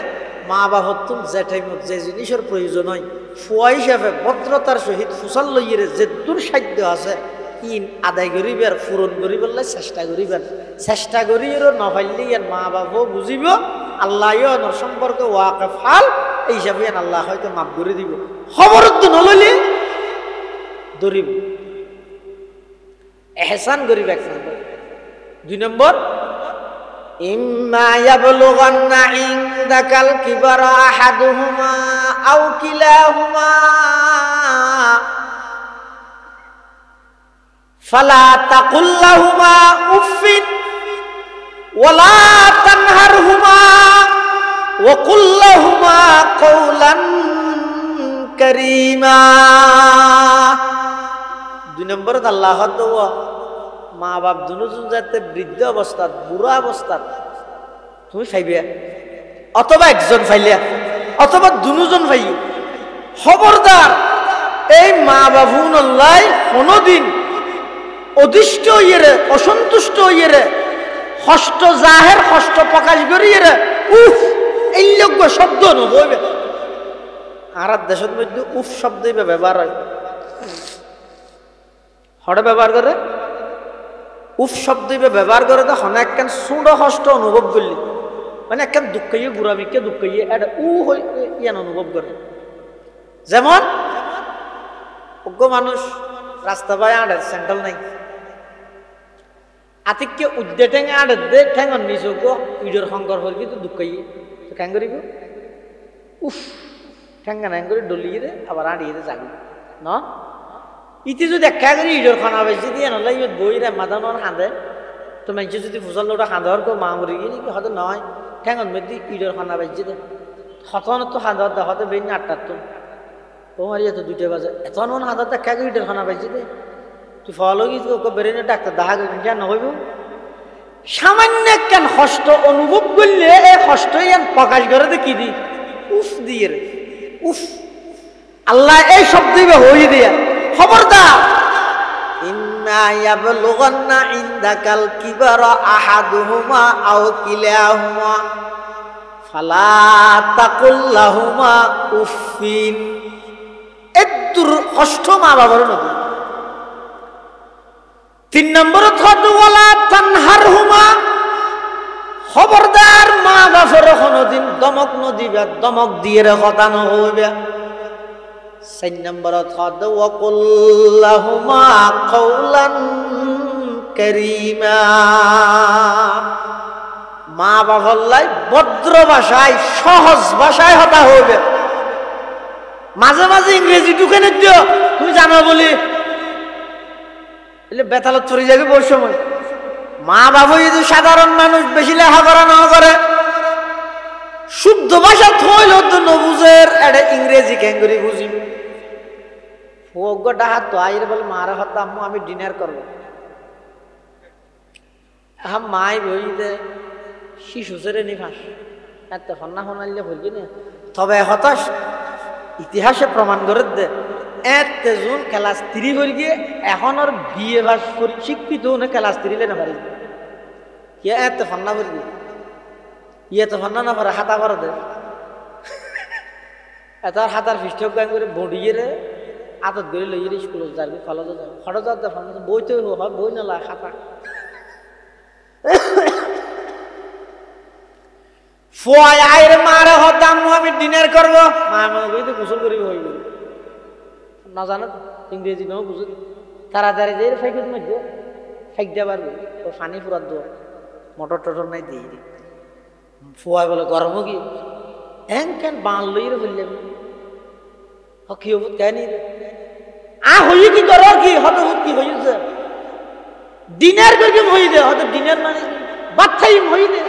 মা বাপ তুম যে টাইমত যে জিনিসের প্রয়োজন হয় ফুয়া হিসাবে ভদ্রতার সহিত ফুসাল লইয়ে যে দূর সাধ্য আছে ইন আদায় করিবে আর পূরণ করিবার চেষ্টা করিবেন। চেষ্টা করিও নফাইলি আর মা বাপও বুঝিব আল্লাহ সম্পর্ক ওয়াকে ফাল এই হিসাবে আল্লাহ হয়তো মাফ করে দিব। খবর তো নলইলে ধরিব। এহসান করিবে এক নম্বর। দুই নম্বর ইম্মা ইয়াবলুগান্না ইনদাকাল কিবারা আহাদুহুমা আও কিলাহুমা ফালা তাকুল লাহুমা উফিন ওয়ালা তানহারহুমা ওয়া কুল লাহুমা কওলান কারীমা। দুই নম্বর আল্লাহ দোয়া মা বাপ দুজন যাতে বৃদ্ধ অবস্থাত বুড়া অবস্থাত তুমি ফাইবে অথবা একজন ফাইলিয়া অথবা দুজন ফাইও, খবরদার এই মা বাবুন আল্লাহ কোনদিন অদিষ্ট হইয়ে অসন্তুষ্ট হইয়ে কষ্ট জাহের কষ্ট প্রকাশ করিয়ে উফ এই লোক শব্দ নবইবে। আর দেশের মধ্যে উফ শব্দ ব্যবহার হয়, হরে ব্যবহার করে উফ শব্দ ব্যবহার করে তো হনে একখান সুড় কষ্ট অনুভব করলি মানে একখান দুঃখাইয়ে গুড়ামিকে দুঃখাইয়ে এটা ইয়ান অনুভব করে। যেমন অজ্ঞ মানুষ রাস্তা পায় আড়ে স্যান্ডেল নাই আতিককে উদ্দে ঠেঙে আড়ে দে ঠেঙর নিচে ইডর শঙ্কর হল কিন্তু দুঃখাইয়ে তো কেন করিব উফ ঠেঙ্গা নাং করে ডলিয়ে দে আবার আড়িয়ে দে যাবি ন ইতি যদি একা করে ইডর খানা বেশি দিয়ে নহলে ইত বইরে মাদানোর হাঁদে তো মানুষ যদি ফুসল লোটা হাঁদর কেউ মা মরি গিয়ে নাকি হয়তো নয় ঠেঙন মেদি ইডর খানা বেশি দে হতন তো হাঁদর দে হয়তো বেরিয়ে 8টার তো ও মারি এত 2টা বাজে এত হাঁদর একা করে ইডর খানা বেশি দে তুই ফলো গিয়ে বেরিয়ে ডাক্তার দেখা কেন হইব। সামান্য কেন কষ্ট অনুভব করলে এই কষ্ট ইয়ান প্রকাশ করে দে কি দি উফ দিয়ে রে উফ আল্লাহ এই শব্দ হয়ে দিয়া খবরদার ইম্মা ইয়াবলুগান্না ইনদাকাল কিবারা আহাদুহুমা আও কিলাহুমা ফালা তাকুল লাহুমা উফিন। এদুর কষ্ট মা বাবার নবী। 3 নম্বর থদ ওয়ালা তানহারহুমা খবরদার মা বাবার কোনদিন দমক নদিবে দমক দিয়ে কথা নহইবে। 4 নম্বর থদ ওয়া কুল লাহুমা কওলান কারীমা মা বাবার লাই ভদ্র ভাষায় সহজ ভাষায় কথা হইবে। মাঝে মাঝে ইংরেজি ঢুকানে দিও তুমি জানো বলি বেতালত চলে যাবে বড় সময়। মা বাবু যদি সাধারণ মানুষ বেশি লেখাপড়া না করে শুদ্ধ ভাষা থইল তো নবুজের এটা ইংরেজি কেন করে বুঝিব ফোগটা হাত তো আইরে বলে মারা হাত আম্মু আমি ডিনার করবো মাই বই দে শিশু ছেড়ে নিফাস এত ফন্না ফনাইলে ভুলবি না। তবে হতাশ ইতিহাসে প্রমাণ করে দে এত জুন ক্লাস 3 করে গিয়ে এখন আর বিয়ে বাস করে শিক্ষিত না ক্লাস 3 লে না পারি কে এত ফন্না করবি ইয়ে তো ফন্না না পারে হাতা করে দে এত হাতার ফিস্টক গান করে বডিয়ে রে আতত করে লইয়ে স্কুল যাবি কলেজে যাবি ফটো যাতে ফোন বই তো হয় বই না লা খাতা ফয় আইরে মারে হতাম আমি ডিনার করবো মা মনে তো গোসল করিব হয়ে গেল না জানো ইংরেজি নাও বুঝো তাড়াতাড়ি যাই ফাইকুর মধ্যে ফাইক দেওয়া পারবে ও পানি ফুরাত দেওয়া মোটর টটর নাই দিয়ে দি ফুয়াই বলে গরমও কি এন কেন বান লই রে বললাম কি হবো কেন রে হয়ে কি কর কি হত কি হয়েছে ডিনার করে হয়ে দে হয়তো ডিনার মানে বাচ্চাই হয়ে দে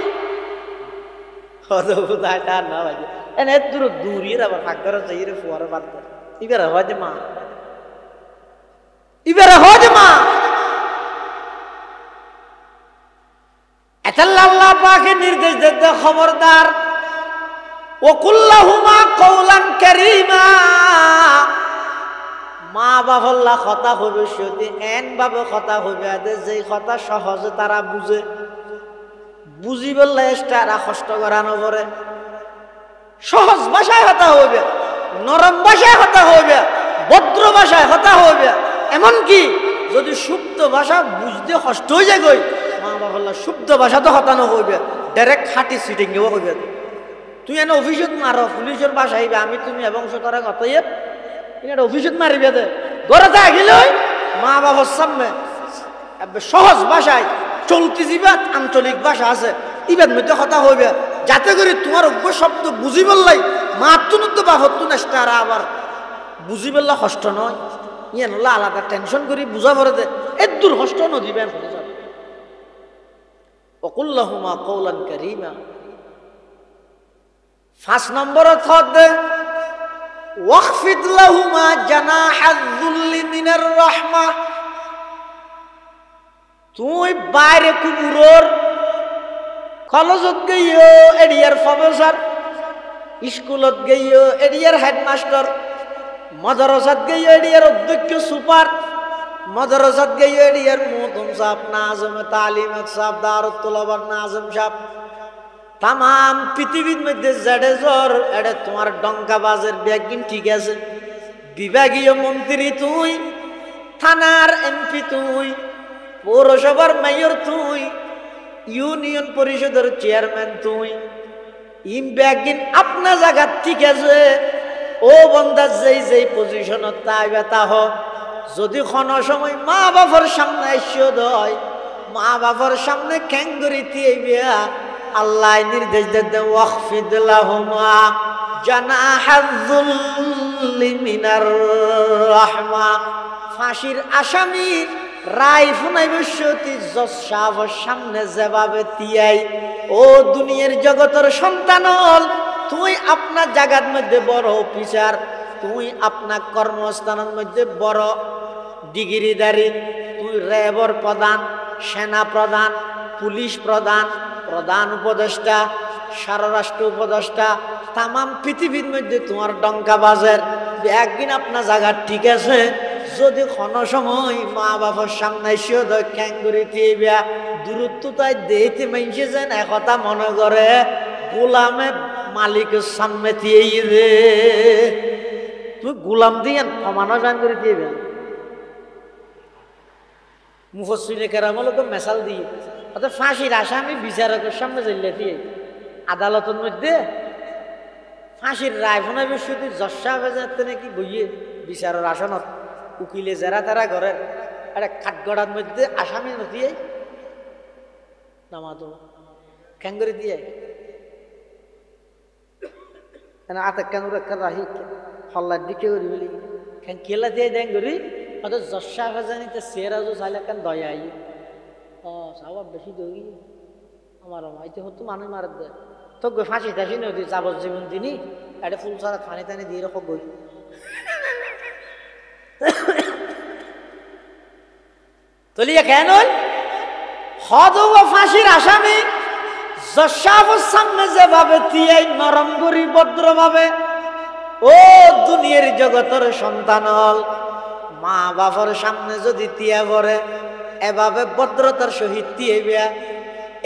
হত তার না ভাই এনে দূর দূরিয়ে আবার ফাঁক করে যাই রে ফুয়ার বাদ এবার হয় যে মা এবার হয় যে মা এতাল্লা আল্লাহ পাকে নির্দেশ দিতে খবরদার ওকুল্লাহুমা কওলান কারীমা মা বাবাল্লা কথা ভবিষ্যতে এন ভাবে কথা হইবে যে কথা সহজে তারা বুঝে বুঝি বললে তারা কষ্ট করানো পরে সহজ ভাষায় কথা হইবে নরম ভাষায় কথা হইবে ভদ্র ভাষায় কথা হইবে এমনকি যদি শুদ্ধ ভাষা বুঝতে কষ্ট হয়ে যায় গই মা বাবাল্লা শুদ্ধ ভাষা তো হতানো হইবে ডাইরেক্ট খাটি সিটিং হইবে তুই এনে অফিসত মারো পুলিশের বাসা আইবে আমি তুমি এবং তারা কতই এটা অফিসত মারিবে দে ঘরে গেলে মা বাবার সামনে সহজ ভাষায় চলতি জীবাত আঞ্চলিক ভাষা আছে ইবাদ মধ্যে কথা হইবে যাতে করে তোমার অজ্ঞ শব্দ বুঝি বললাই মাতুনত বা হতো না আবার বুঝি বললা কষ্ট নয় ইয়ে নলা আলাদা টেনশন করি বুঝা পড়ে দে এর দূর কষ্ট নদীবেন ওকুল্লাহুমা কওলান কারীমা 5 নম্বর থদ দে ওয়াখফিদ লাহুমা জানাহায যুল্লি মিনার রাহমা তুই বাইরে কুবুরর কলেজত গইও এরিয়ার প্রফেসর স্কুলত গইও এরিয়ার হেডমাস্টার মাদ্রাসাত গইও এরিয়ার অধ্যক্ষ সুপার মাদ্রাসাত গইও এরিয়ার মুহতাম সাহেব নাজম তালিম সাহেব দারুত তুলাবার নাজম সাহেব তাম পৃথিবীর মধ্যে জেডে জ্বর এটা তোমার ডঙ্কাবাজের ব্যাগিন ঠিক আছে বিভাগীয় মন্ত্রী তুই থানার এমপি তুই পৌরসভার মেয়র তুই ইউনিয়ন পরিষদের চেয়ারম্যান তুই ইম ব্যাগিন আপনা জায়গা ঠিক আছে ও বন্দা যেই পজিশনত তাই বেতা হোক যদি কোনো সময় মা বাবার সামনে এসে দেয় মা বাবার সামনে খ্যাঙ্গুরি দিয়ে আল্লাহ নির্দেশ দিতে ওয়াখফিদ লাহুমা জানাহায যুল্লি মিনার রাহমা ফাঁসির আসামি রায় ফুনাই বসতি জজ সাহেবের সামনে যেভাবে তিয়াই ও দুনিয়ার জগতের সন্তান হল তুই আপনার জায়গার মধ্যে বড় অফিসার তুই আপনার কর্মস্থানের মধ্যে বড় ডিগ্রিধারী তুই র্যাবর প্রধান সেনা প্রধান পুলিশ প্রধান প্রধান উপদেষ্টা স্বরাষ্ট্র উপদেষ্টা তামাম পৃথিবীর মধ্যে তোমার ডঙ্কা বাজের একদিন আপনার জায়গা ঠিক আছে যদি কোনো সময় মা বাবার সামনে এসেও ক্যাঙ্গুরি দিয়ে দূরত্ব তাই দেখতে মাইনছে যেন একথা মনে করে গোলামে মালিকের সামনে দিয়ে রে তুই গোলাম দিয়ে কমানো জান করে দিয়ে মুফাসসিরে কেরামল তো মেসাল দিয়ে অর্থাৎ ফাঁসির আসামি বিচারকের সামনে জেলে দিয়ে আদালতের মধ্যে ফাঁসির রায় ফোনাই বসতি জজ সাহেব নাকি বইয়ে বিচারের আসনত উকিলে যারা তারা ঘরের একটা কাঠগড়ার মধ্যে আসামি নথিয়ে নামাতো ক্যাঙ্গুরি দিয়ে আতে কেন রাহি হল্লার দিকে করি বলি কেলা দিয়ে দেন করি অত জজ সাহেব জানিতে চেয়ারা চাইলে কেন দয়া আই ও সাহেব বেশি দৌড়ি আমার আইতে হতো মানুষ মার দেয় তো গই ফাঁসি টাসি নদী যাবজ্জীবন তিনি একটা ফুল ছাড়া ফানি টানি দিয়ে রাখো গই তলিয়া কেন হদ ফাঁসির আসামি জজ সাহেবের সামনে যেভাবে তিয়াই নরম করি ভদ্রভাবে ও দুনিয়ার জগতের সন্তান হল মা বাবার সামনে যদি তিয়া পড়ে এভাবে ভদ্রতার সহিত দিয়ে বিয়া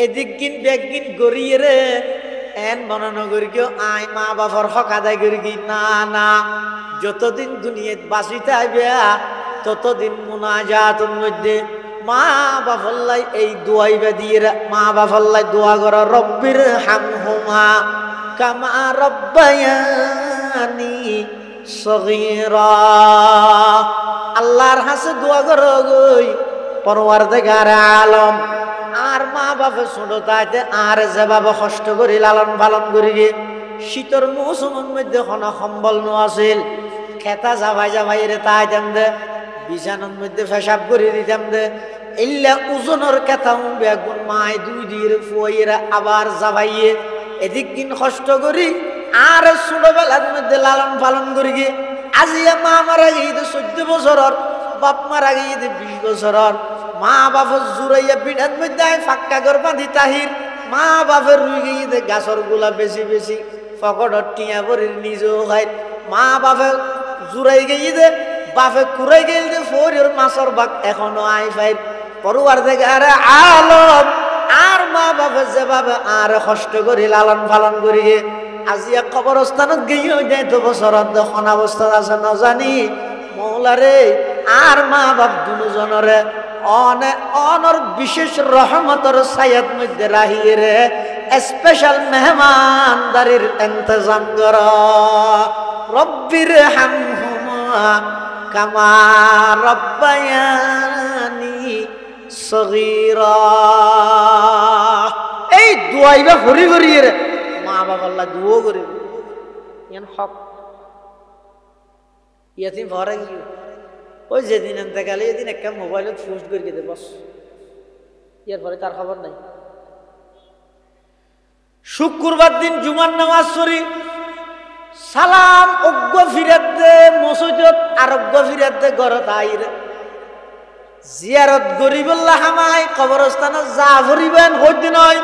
এদিক গিন ব্যাগ গিন গড়িয়ে রে এন মনে করি কেউ আয় মা বাবার হক আদায় করি কি না না যতদিন দুনিয়াত বাঁচিতে আইবিয়া ততদিন মুনাজাতের মধ্যে মা বাফল্লাই এই দোয়াইবা দিয়ে মা বাফল্লাই দোয়া করা রব্বির হামহুমা কামা রব্বায়ানি সগীরা আল্লাহর হাসে দোয়া করো গই পরওয়ারদিগার আলম আর মা বাবা ছোট তাইতে আর যেভাবে কষ্ট করি লালন পালন করি গে শীতর মৌসুমের মধ্যে কোনো সম্বল নো আছিল খেতা যাবাই রে তাইতাম দে বিছানার মধ্যে পেশাব করে দিতাম দে ইল্লা ওজনের কেতাম বেগুন মায় দুই দিয়ে ফুয়াইরা আবার যাবাইয়ে এদিক দিন কষ্ট করি আর ছোটবেলার মধ্যে লালন পালন করি গে আজিয়া মা মারা গিয়ে 14 বছরের বাপ মারা গিয়ে 20 বছরের মা বাপের জুড়াইয়া পিঠার মধ্যে ফাক্কা কর বাঁধি তাহির মা বাপের রুই গিয়ে দে গাছর গুলা বেশি বেশি ফকটর টিয়া বরির নিজেও হয় মা বাপে জুড়াই গিয়ে দে বাপে কুড়াই গেল দে ফরির মাছর বাঘ এখনো আই ফাই পড়ুয়ার থেকে আরে আলম আর মা বাপে যেভাবে আর কষ্ট করি লালন পালন করি আজিয়া কবরস্থানত গিয়ে যাই তো বছরত যখন অবস্থা আছে না জানি মৌলারে আর মা বাপ দুজনরে অনর বিশেষ রহমতর সায়াত মধ্যে রাহিয়ে রে স্পেশাল মেহমানদারির ইন্তজাম কর রব্বির হামহুমা কামা রব্বায়ানি সগীরা এই দুয়াইবা হরি হরি রে মা বাবা আল্লাহ দুও করে ইয়ান হক ইয়াতিম ভরা গিয়ে ওই যেদিন আনতে গেলে এদিন একটা মোবাইলত পোস্ট করে দিতে বস এর পরে তার খবর নাই শুক্রবার দিন জুমার নামাজ পড়ি সালাম অজ্ঞ ফিরাত দে মসজিদত আরোগ্য ফিরাত দে ঘরত আইরে জিয়ারত গরিবুল্লাহ হামাই কবরস্থানে যা ভরিবেন হইতে নয়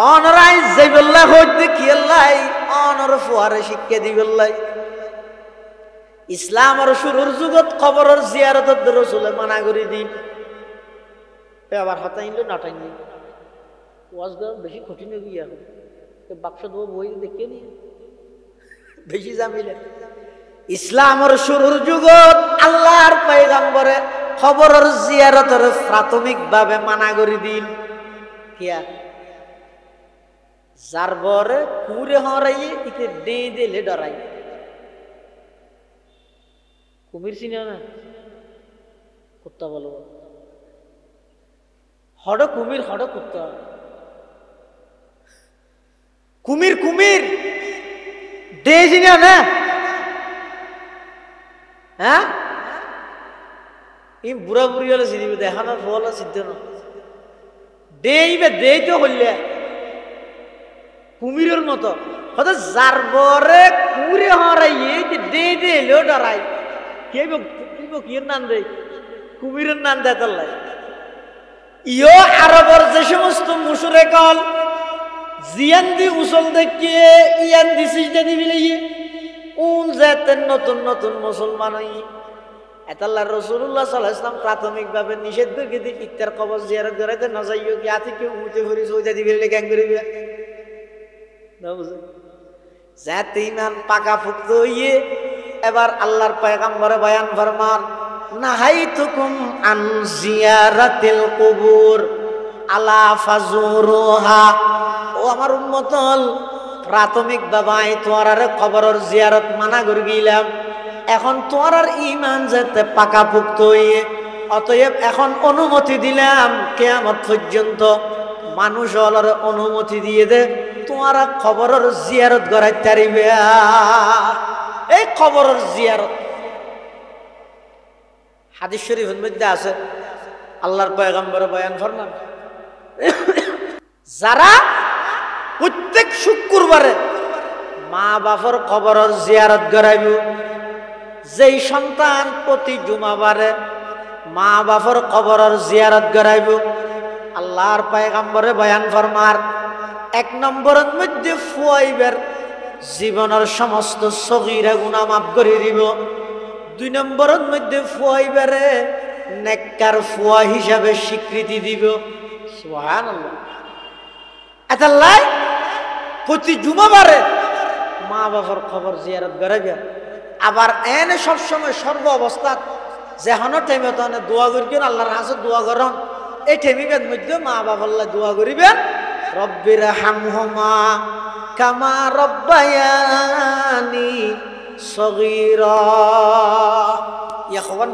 অনরাই যাইবুল্লাহ হইতে কি আল্লাহ অনর ফুয়ারে শিক্ষা দিবুল্লাহ ইসলামের শুরুর যুগত খবরের জিয়ারতত রাসূলে মানা করে দিন আবার হতাইলো নাটাইনি ওয়াজ বেশি কঠিন হয়ে গিয়া বাক্স দেবো বই দেখে নিয়ে বেশি জামিলে ইসলামের শুরুর যুগত আল্লাহর পয়গম্বরে খবরের জিয়ারতের প্রাথমিকভাবে মানা করে দিন কিয়া যার বরে কুরে হরাই ইতে ডে দিলে ডরাই কুমির চিনিও না কুত্তা বলো হড় কুমির হড় কুত্তা কুমির কুমির ডে চিনিও না হ্যাঁ ই বুড়া বুড়ি হলে চিনিবে দেখানোর ফল সিদ্ধ না ডে ইবে দে তো হইলে কুমিরের মতো হয়তো যার বরে কুড়ে হরাইয়ে ডে দে এলেও ডরাই কিয়ের নাম দেয় কুমিরের নাম দেয় তাল্লাই ইয়ো আরবর যে সমস্ত মুসুরে কল জিয়ান দি উসল দেখিয়ে ইয়ান দি সিজদা দি বিলিয়ে কোন জাতের নতুন নতুন মুসলমান হই এতাল্লাহ রাসূলুল্লাহ সাল্লাল্লাহু আলাইহি ওয়াসাল্লাম প্রাথমিকভাবে নিষেধ করে দি ইত্তার কবর জিয়ারত করাইতে না যাইও কি আতি কেউ মুতে ঘুরি সৌদা দি বিলে গ্যাং করিবে না বুঝে জাতি ইমান পাকা ফুক্ত হইয়ে এবার আল্লাহর পয়গম্বরে বয়ান ফরমান নাহাইতুকুম আন জিয়ারাতিল কুবুর আলা ফাজুরুহা ও আমার উম্মতল প্রাথমিক বাবাই তোয়ারে কবরের জিয়ারত মানা করে গিলাম এখন তোয়ার ঈমান যেতে পাকাপোক্ত হইয়ে অতএব এখন অনুমতি দিলাম কিয়ামত পর্যন্ত মানুষ হলার অনুমতি দিয়ে দে তোয়ারা কবরের জিয়ারত করাইতে পারিবে এই কবরের জিয়ারত হাদিস শরীফের মধ্যে আছে আল্লাহর পয়গম্বর বয়ান ফরমান যারা প্রত্যেক শুক্রবারে মা বাবার কবরের জিয়ারত করাইব যেই সন্তান প্রতি জুমাবারে মা বাবার কবরের জিয়ারত করাইব আল্লাহর পয়গম্বরে বয়ান ফরমার এক নম্বরের মধ্যে ফুয়াইবের জীবনের সমস্ত সগীরা গুনাহ মাফ করে দিব দুই নম্বরের মধ্যে ফুয়াইবারে নেককার ফুয়া হিসাবে স্বীকৃতি দিব সুবহানাল্লাহ আল্লাহ প্রতি জুমাবারে মা বাবার খবর জিয়ারত করাইবে আবার এনে সবসময় সর্ব অবস্থা যেহন টাইমে তো দোয়া করিবেন আল্লাহর কাছে দোয়া করন এই টাইমের মধ্যে মা বাবার দোয়া করিবেন রব্বির হামহুমা কামা রব্বায়ানি সগীরা ইয়া খবর